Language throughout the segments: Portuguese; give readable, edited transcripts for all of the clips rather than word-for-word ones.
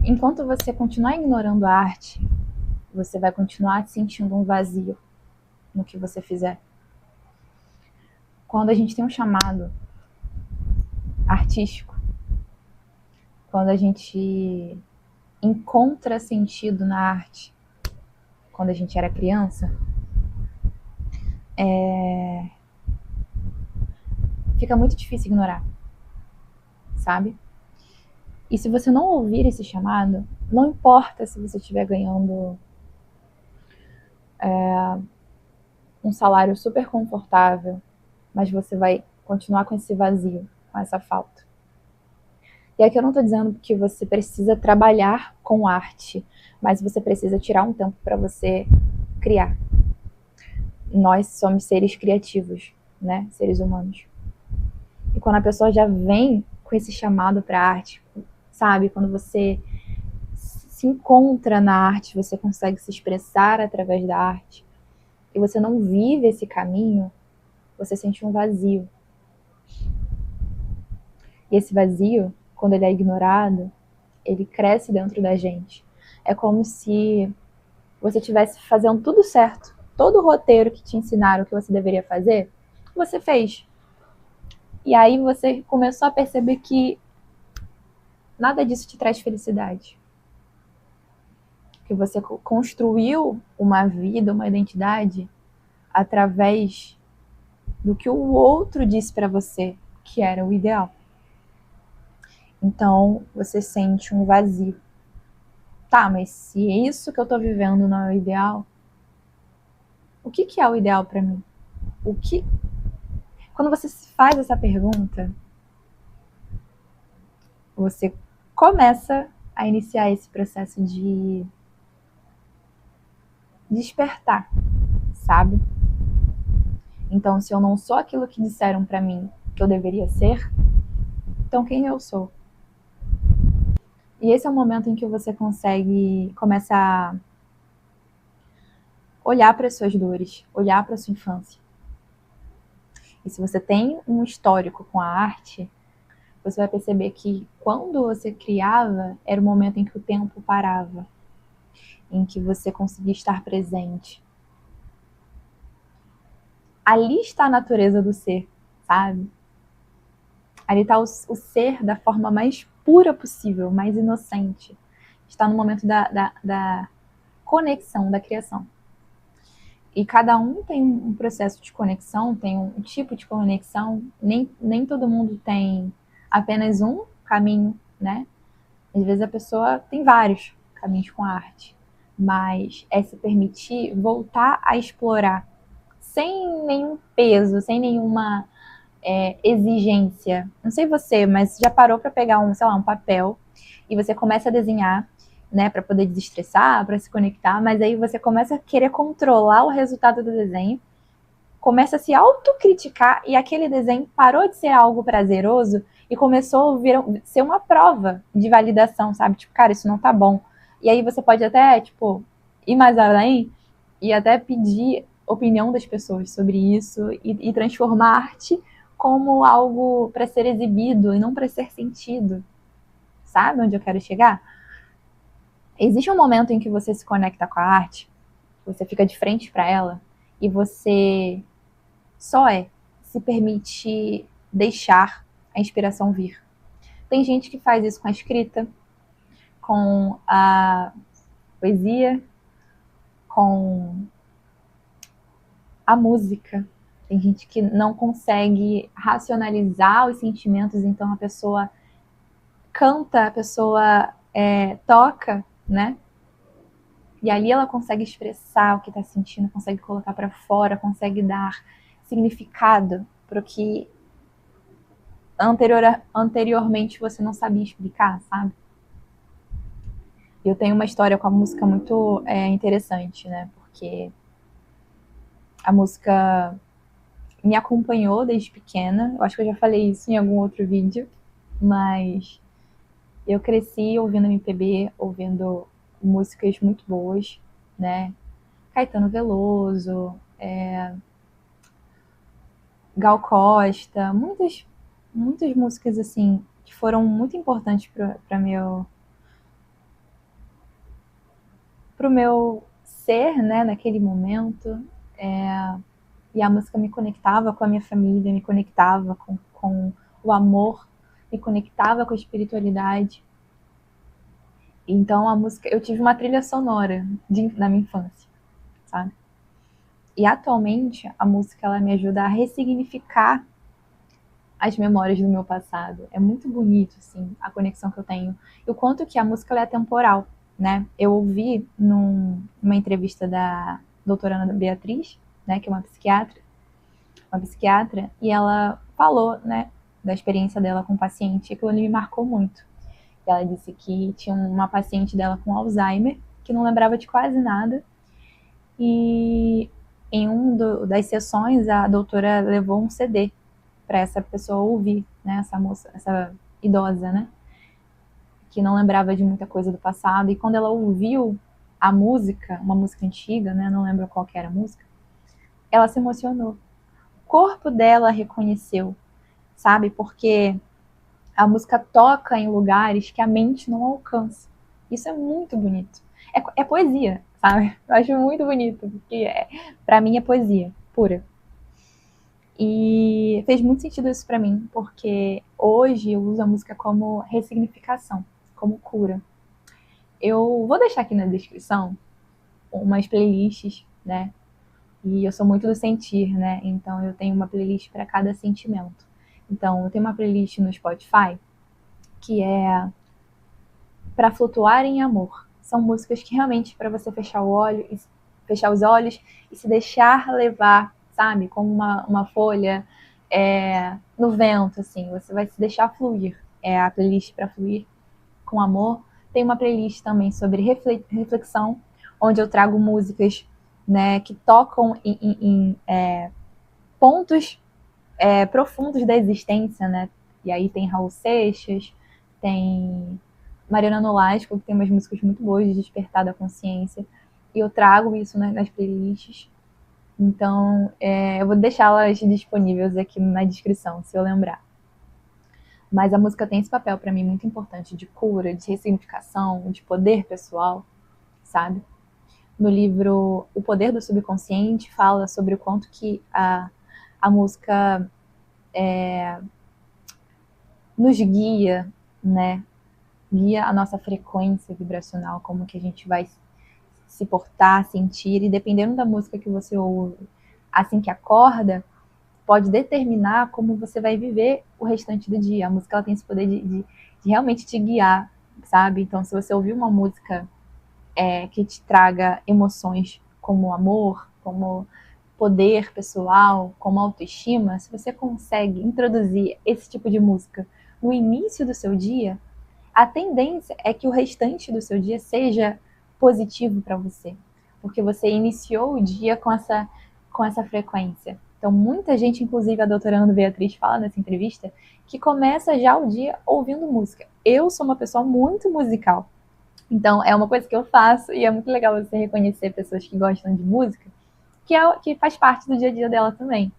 enquanto você continuar ignorando a arte, você vai continuar sentindo um vazio no que você fizer. Quando a gente tem um chamado artístico, quando a gente encontra sentido na arte, quando a gente era criança, fica muito difícil ignorar, sabe? E se você não ouvir esse chamado, não importa se você estiver ganhando um salário super confortável, mas você vai continuar com esse vazio, com essa falta. E aqui eu não estou dizendo que você precisa trabalhar com arte, mas você precisa tirar um tempo para você criar. Nós somos seres criativos, né? Seres humanos. E quando a pessoa já vem com esse chamado para a arte, sabe? Quando você se encontra na arte, você consegue se expressar através da arte, e você não vive esse caminho, você sente um vazio. E esse vazio, quando ele é ignorado, ele cresce dentro da gente. É como se você estivesse fazendo tudo certo. Todo o roteiro que te ensinaram que você deveria fazer, você fez. E aí você começou a perceber que nada disso te traz felicidade. Que você construiu uma vida, uma identidade através do que o outro disse para você que era o ideal. Então você sente um vazio. Tá, mas se isso que eu tô vivendo não é o ideal, o que é o ideal para mim? O que... Quando você se faz essa pergunta, você começa a iniciar esse processo de despertar, sabe? Então, se eu não sou aquilo que disseram para mim que eu deveria ser, então quem eu sou? E esse é o momento em que você começa a olhar para as suas dores, olhar para a sua infância. E se você tem um histórico com a arte, você vai perceber que quando você criava, era o momento em que o tempo parava, em que você conseguia estar presente. Ali está a natureza do ser, sabe? Ali está o ser da forma mais pura possível, mais inocente. Está no momento da conexão, da criação. E cada um tem um processo de conexão, tem um tipo de conexão. Nem todo mundo tem apenas um caminho, né? Às vezes a pessoa tem vários caminhos com a arte. Mas é se permitir voltar a explorar sem nenhum peso, sem nenhuma exigência. Não sei você, mas já parou para pegar um papel e você começa a desenhar, né, para poder desestressar, para se conectar, mas aí você começa a querer controlar o resultado do desenho, começa a se autocriticar e aquele desenho parou de ser algo prazeroso e começou a ser uma prova de validação, sabe? Tipo, cara, isso não tá bom. E aí você pode até, tipo, ir mais além e até pedir opinião das pessoas sobre isso e transformar a arte como algo para ser exibido e não para ser sentido. Sabe onde eu quero chegar? Existe um momento em que você se conecta com a arte, você fica de frente para ela e você só se permite deixar a inspiração vir. Tem gente que faz isso com a escrita, com a poesia, com a música. Tem gente que não consegue racionalizar os sentimentos, então a pessoa canta, a pessoa toca, né? E ali ela consegue expressar o que está sentindo, consegue colocar para fora, consegue dar significado para o que anteriormente você não sabia explicar, sabe? Eu tenho uma história com a música muito interessante, né? Porque a música me acompanhou desde pequena. Eu acho que eu já falei isso em algum outro vídeo, mas eu cresci ouvindo MPB, ouvindo músicas muito boas, né? Caetano Veloso, Gal Costa, muitas músicas assim que foram muito importantes para meu pro meu ser, né, naquele momento. E a música me conectava com a minha família, me conectava com o amor, me conectava com a espiritualidade. Então a música, eu tive uma trilha sonora na minha infância, sabe? E atualmente a música ela me ajuda a ressignificar as memórias do meu passado. É muito bonito, assim, a conexão que eu tenho. E o quanto que a música ela é temporal, né? Eu ouvi numa entrevista da doutora Ana Beatriz, né, que é uma psiquiatra, e ela falou, né, da experiência dela com o paciente, e aquilo ali me marcou muito. Ela disse que tinha uma paciente dela com Alzheimer, que não lembrava de quase nada, e em das sessões a doutora levou um CD para essa pessoa ouvir, né, essa moça, essa idosa, né, que não lembrava de muita coisa do passado, e quando ela ouviu a música, uma música antiga, né, não lembro qual que era a música, ela se emocionou. O corpo dela reconheceu, sabe, porque a música toca em lugares que a mente não alcança. Isso é muito bonito. É poesia, sabe? Eu acho muito bonito, porque para mim é poesia pura. E fez muito sentido isso para mim, porque hoje eu uso a música como ressignificação, como cura. Eu vou deixar aqui na descrição umas playlists, né? E eu sou muito do sentir, né? Então eu tenho uma playlist para cada sentimento. Então eu tenho uma playlist no Spotify que é para flutuar em amor. São músicas que realmente para você fechar os olhos e se deixar levar, sabe? Como uma folha no vento, assim. Você vai se deixar fluir. É a playlist para fluir com amor. Tem uma playlist também sobre reflexão, onde eu trago músicas, né, que tocam em pontos profundos da existência, né? E aí tem Raul Seixas, tem Mariana Nolasco, que tem umas músicas muito boas de despertar da consciência. E eu trago isso nas playlists. Então, eu vou deixá-las disponíveis aqui na descrição, se eu lembrar. Mas a música tem esse papel para mim muito importante de cura, de ressignificação, de poder pessoal, sabe? No livro O Poder do Subconsciente fala sobre o quanto que a música nos guia, né? Guia a nossa frequência vibracional, como que a gente vai se portar, sentir, e dependendo da música que você ouve assim que acorda, pode determinar como você vai viver o restante do dia. A música ela tem esse poder de realmente te guiar, sabe? Então, se você ouvir uma música que te traga emoções como amor, como poder pessoal, como autoestima, se você consegue introduzir esse tipo de música no início do seu dia, a tendência é que o restante do seu dia seja positivo para você, porque você iniciou o dia com essa frequência. Então, muita gente, inclusive a doutora Ana Beatriz fala nessa entrevista, que começa já o dia ouvindo música. Eu sou uma pessoa muito musical, então é uma coisa que eu faço e é muito legal você reconhecer pessoas que gostam de música, que faz parte do dia a dia dela também,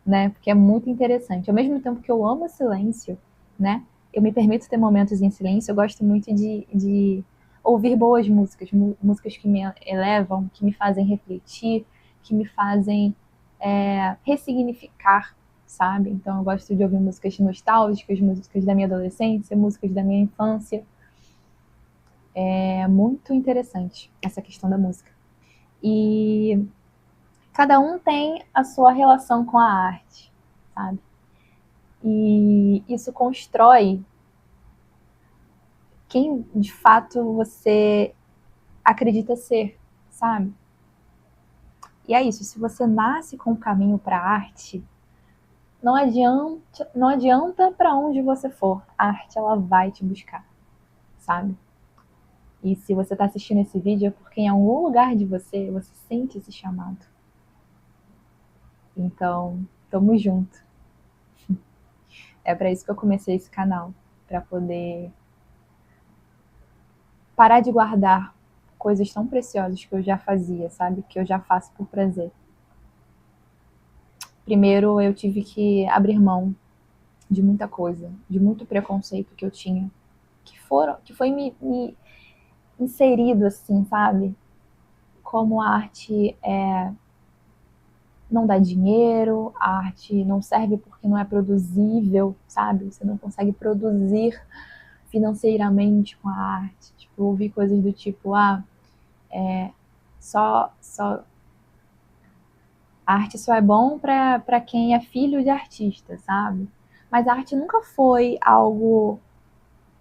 né? Porque é muito interessante. Ao mesmo tempo que eu amo o silêncio, né? Eu me permito ter momentos em silêncio, eu gosto muito de ouvir boas músicas, músicas que me elevam, que me fazem refletir, que me fazem ressignificar, sabe? Então eu gosto de ouvir músicas nostálgicas, músicas da minha adolescência, músicas da minha infância. É muito interessante essa questão da música. E cada um tem a sua relação com a arte, sabe? E isso constrói quem de fato você acredita ser, sabe? E é isso, se você nasce com o caminho para a arte, não adianta para onde você for, a arte ela vai te buscar, sabe? E se você está assistindo esse vídeo é porque em algum lugar de você sente esse chamado. Então, tamo junto. É para isso que eu comecei esse canal, para poder parar de guardar coisas tão preciosas que eu já fazia, sabe? Que eu já faço por prazer. Primeiro eu tive que abrir mão de muita coisa, de muito preconceito que eu tinha, que foi me inserido assim, sabe? como a arte não dá dinheiro, a arte não serve porque não é produzível, sabe? Você não consegue produzir financeiramente com a arte. Tipo, eu ouvi coisas do tipo, só a arte só é bom para quem é filho de artista, sabe? Mas a arte nunca foi algo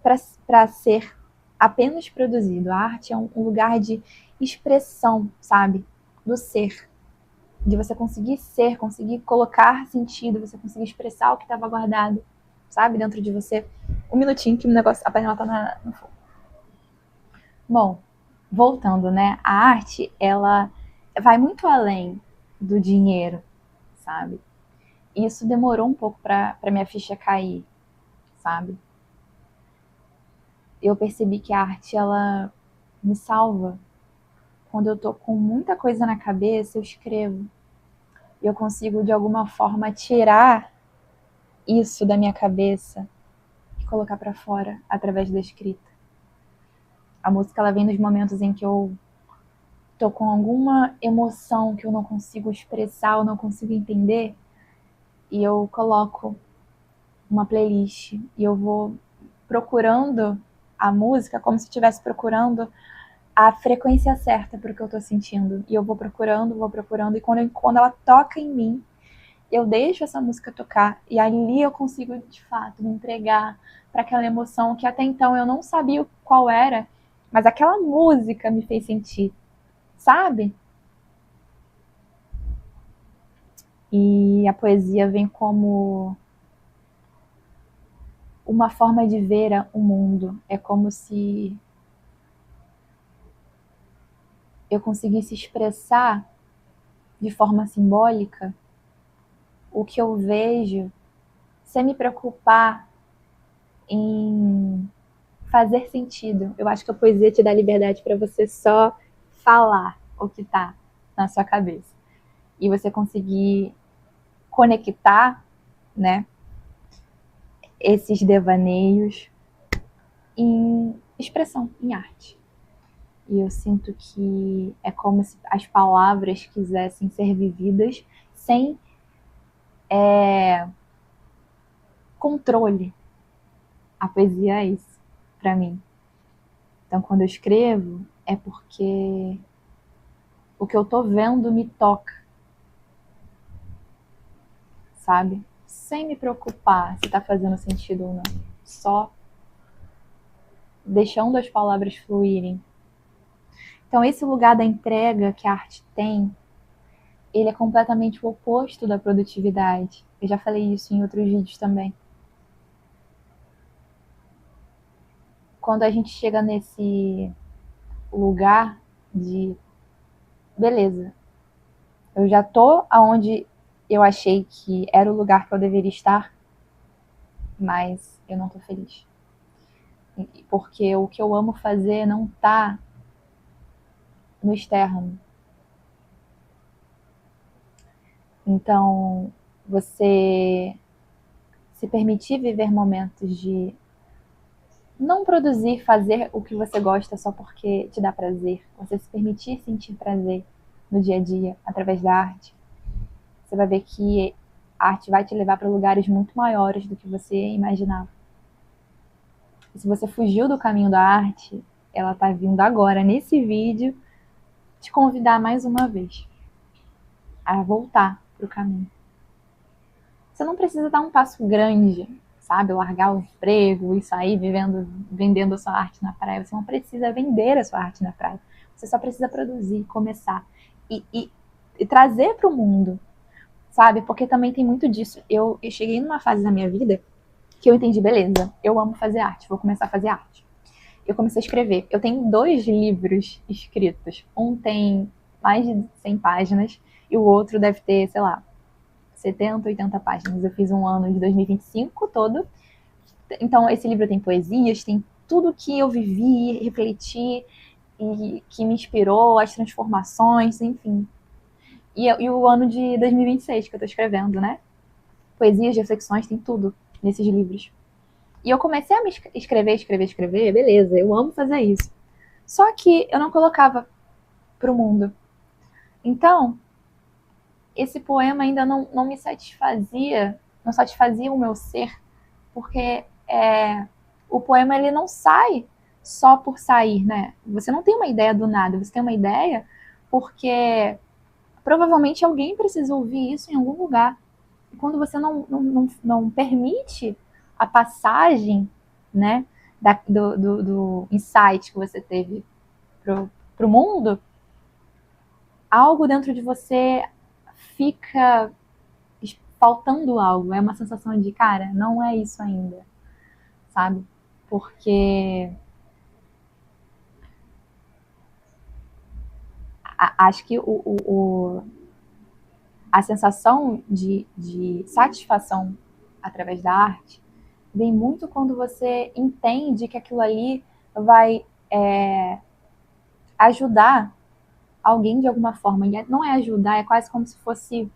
para ser apenas produzido. A arte é um lugar de expressão, sabe? Do ser. De você conseguir ser, conseguir colocar sentido, você conseguir expressar o que estava guardado, sabe? Dentro de você. Um minutinho que o negócio, a panela tá no fogo. Bom, voltando, né? A arte, ela vai muito além do dinheiro, sabe? E isso demorou um pouco para minha ficha cair, sabe? Eu percebi que a arte, ela me salva. Quando eu tô com muita coisa na cabeça, eu escrevo. Eu consigo, de alguma forma, tirar isso da minha cabeça e colocar para fora através da escrita. A música, ela vem nos momentos em que eu tô com alguma emoção que eu não consigo expressar, eu não consigo entender, e eu coloco uma playlist e eu vou procurando a música como se estivesse procurando a frequência certa para o que eu estou sentindo. E eu vou procurando, e quando ela toca em mim, eu deixo essa música tocar e ali eu consigo, de fato, me entregar para aquela emoção que até então eu não sabia qual era, mas aquela música me fez sentir, sabe? E a poesia vem como uma forma de ver o mundo. É como se eu conseguisse expressar de forma simbólica o que eu vejo sem me preocupar em fazer sentido. Eu acho que a poesia te dá liberdade para você só falar o que está na sua cabeça. E você conseguir conectar, né, esses devaneios em expressão, em arte. E eu sinto que é como se as palavras quisessem ser vividas sem controle. A poesia é isso, para mim. Então, quando eu escrevo, é porque o que eu tô vendo me toca, sabe? Sem me preocupar se tá fazendo sentido ou não. Só deixando as palavras fluírem. Então, esse lugar da entrega que a arte tem, ele é completamente o oposto da produtividade. Eu já falei isso em outros vídeos também. Quando a gente chega nesse lugar de beleza, eu já tô aonde eu achei que era o lugar que eu deveria estar, mas eu não tô feliz. Porque o que eu amo fazer não tá no externo. Então, você se permitir viver momentos de não produzir, fazer o que você gosta só porque te dá prazer. Você se permitir sentir prazer no dia a dia, através da arte. Você vai ver que a arte vai te levar para lugares muito maiores do que você imaginava. E se você fugiu do caminho da arte, ela tá vindo agora, nesse vídeo, te convidar mais uma vez a voltar pro caminho. Você não precisa dar um passo grande, sabe? Largar o emprego e sair vendendo a sua arte na praia. Você não precisa vender a sua arte na praia. Você só precisa produzir, começar e trazer para o mundo, sabe? Porque também tem muito disso. Eu cheguei numa fase da minha vida que eu entendi, beleza, eu amo fazer arte, vou começar a fazer arte. Eu comecei a escrever. Eu tenho 2 livros escritos. Um tem mais de 100 páginas e o outro deve ter, sei lá, 70, 80 páginas. Eu fiz um ano de 2025 todo. Então, esse livro tem poesias, tem tudo que eu vivi, refleti e que me inspirou, as transformações, enfim. E o ano de 2026 que eu tô escrevendo, né? Poesias, reflexões, tem tudo nesses livros. E eu comecei a me escrever, beleza, eu amo fazer isso. Só que eu não colocava para o mundo. Então, esse poema ainda não me satisfazia, não satisfazia o meu ser, porque o poema ele não sai só por sair, né? Você não tem uma ideia do nada, você tem uma ideia porque provavelmente alguém precisa ouvir isso em algum lugar. E quando você não permite a passagem, né, do insight que você teve pro mundo, algo dentro de você fica faltando algo. É uma sensação de, cara, não é isso ainda, sabe? Porque acho que a sensação de satisfação através da arte vem muito quando você entende que aquilo ali vai ajudar alguém de alguma forma. E não é ajudar, é quase como se fosse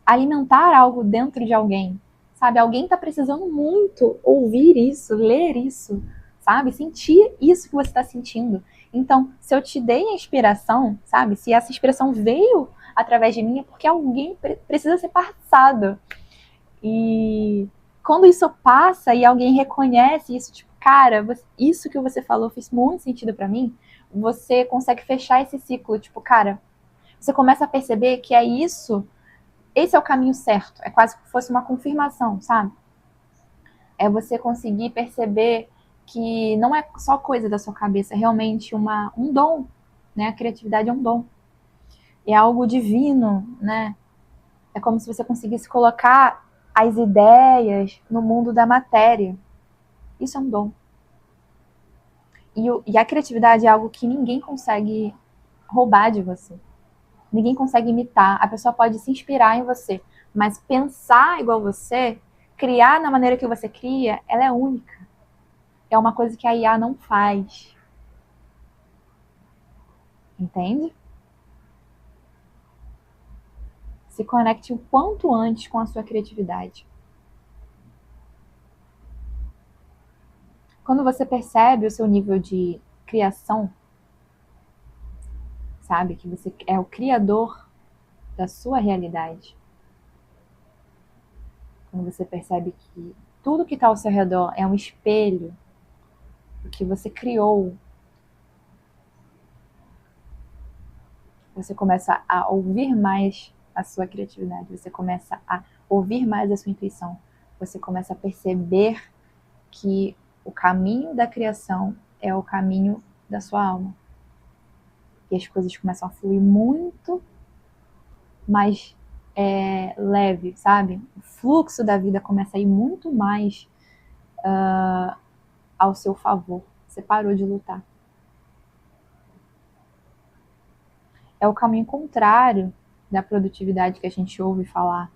alimentar algo dentro de alguém, sabe? Alguém está precisando muito ouvir isso, ler isso, sabe? Sentir isso que você está sentindo. Então, se eu te dei a inspiração, sabe? Se essa inspiração veio através de mim, é porque alguém precisa ser passado. E quando isso passa e alguém reconhece isso, tipo, cara, isso que você falou fez muito sentido para mim, você consegue fechar esse ciclo, tipo, cara, você começa a perceber que é isso, esse é o caminho certo, é quase que fosse uma confirmação, sabe? É você conseguir perceber que não é só coisa da sua cabeça, é realmente um dom, né? A criatividade é um dom, é algo divino, né? É como se você conseguisse colocar as ideias no mundo da matéria. Isso é um dom. E a criatividade é algo que ninguém consegue roubar de você. Ninguém consegue imitar. A pessoa pode se inspirar em você, mas pensar igual você, criar na maneira que você cria, ela é única. É uma coisa que a IA não faz. Entende? Se conecte o quanto antes com a sua criatividade. Quando você percebe o seu nível de criação, sabe? Que você é o criador da sua realidade. Quando você percebe que tudo que está ao seu redor é um espelho do que você criou, você começa a ouvir mais a sua criatividade, você começa a ouvir mais a sua intuição, você começa a perceber que o caminho da criação é o caminho da sua alma. E as coisas começam a fluir muito mais leve, sabe? O fluxo da vida começa a ir muito mais ao seu favor. Você parou de lutar. É o caminho contrário da produtividade que a gente ouve falar,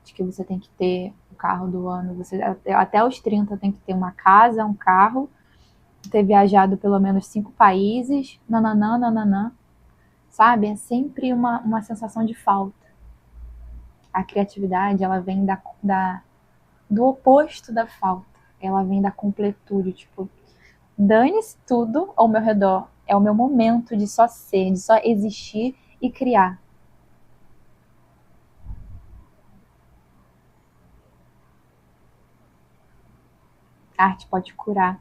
de que você tem que ter o carro do ano, você até os 30 tem que ter uma casa, um carro, ter viajado pelo menos 5 países, nananã, nananã, sabe? É sempre uma sensação de falta. A criatividade, ela vem do oposto da falta. Ela vem da completude, tipo, dane-se tudo ao meu redor. É o meu momento de só ser, de só existir e criar. A arte pode curar.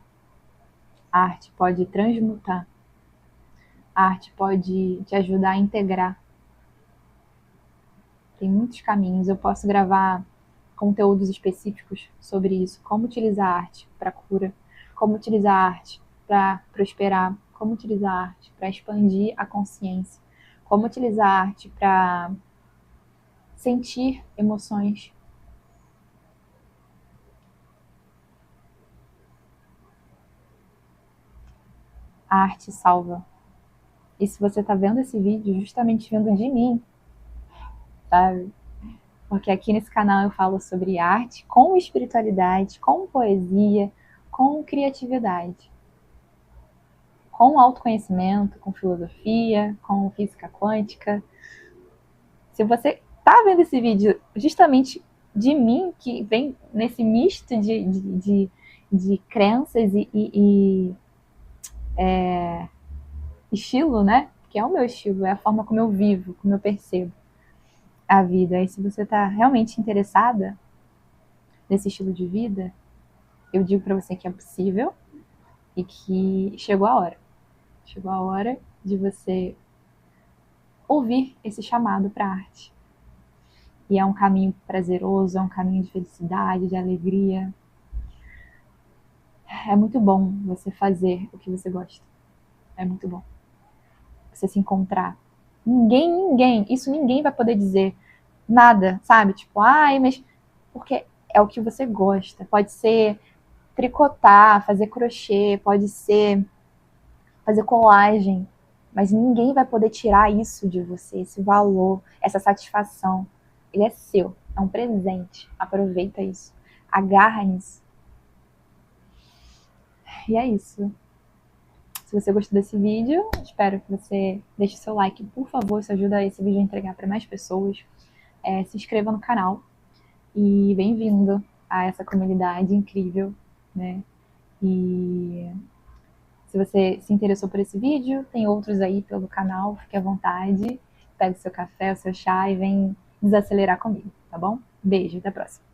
A arte pode transmutar. A arte pode te ajudar a integrar. Tem muitos caminhos. Eu posso gravar conteúdos específicos sobre isso. Como utilizar a arte para cura. Como utilizar a arte para prosperar. Como utilizar a arte para expandir a consciência. Como utilizar a arte para sentir emoções. A arte salva. E se você está vendo esse vídeo justamente vindo de mim, sabe? Porque aqui nesse canal eu falo sobre arte com espiritualidade, com poesia, com criatividade, com autoconhecimento, com filosofia, com física quântica. Se você está vendo esse vídeo justamente de mim, que vem nesse misto de crenças e estilo, né? porque é o meu estilo, é a forma como eu vivo, como eu percebo a vida. E se você está realmente interessada nesse estilo de vida, eu digo para você que é possível e que chegou a hora. Chegou a hora de você ouvir esse chamado para a arte. E é um caminho prazeroso, é um caminho de felicidade, de alegria. É muito bom você fazer o que você gosta. É muito bom. Você se encontrar. Isso ninguém vai poder dizer nada, sabe? Tipo, ai, mas... Porque é o que você gosta. Pode ser tricotar, fazer crochê, pode ser fazer colagem. Mas ninguém vai poder tirar isso de você, esse valor, essa satisfação. Ele é seu, é um presente. Aproveita isso. Agarra nisso. E é isso. Se você gostou desse vídeo, espero que você deixe seu like, por favor. Isso ajuda esse vídeo a entregar para mais pessoas. Se inscreva no canal. E bem-vindo a essa comunidade incrível, né? E se você se interessou por esse vídeo, tem outros aí pelo canal, fique à vontade. Pega o seu café, o seu chá e vem desacelerar comigo, tá bom? Beijo, até a próxima.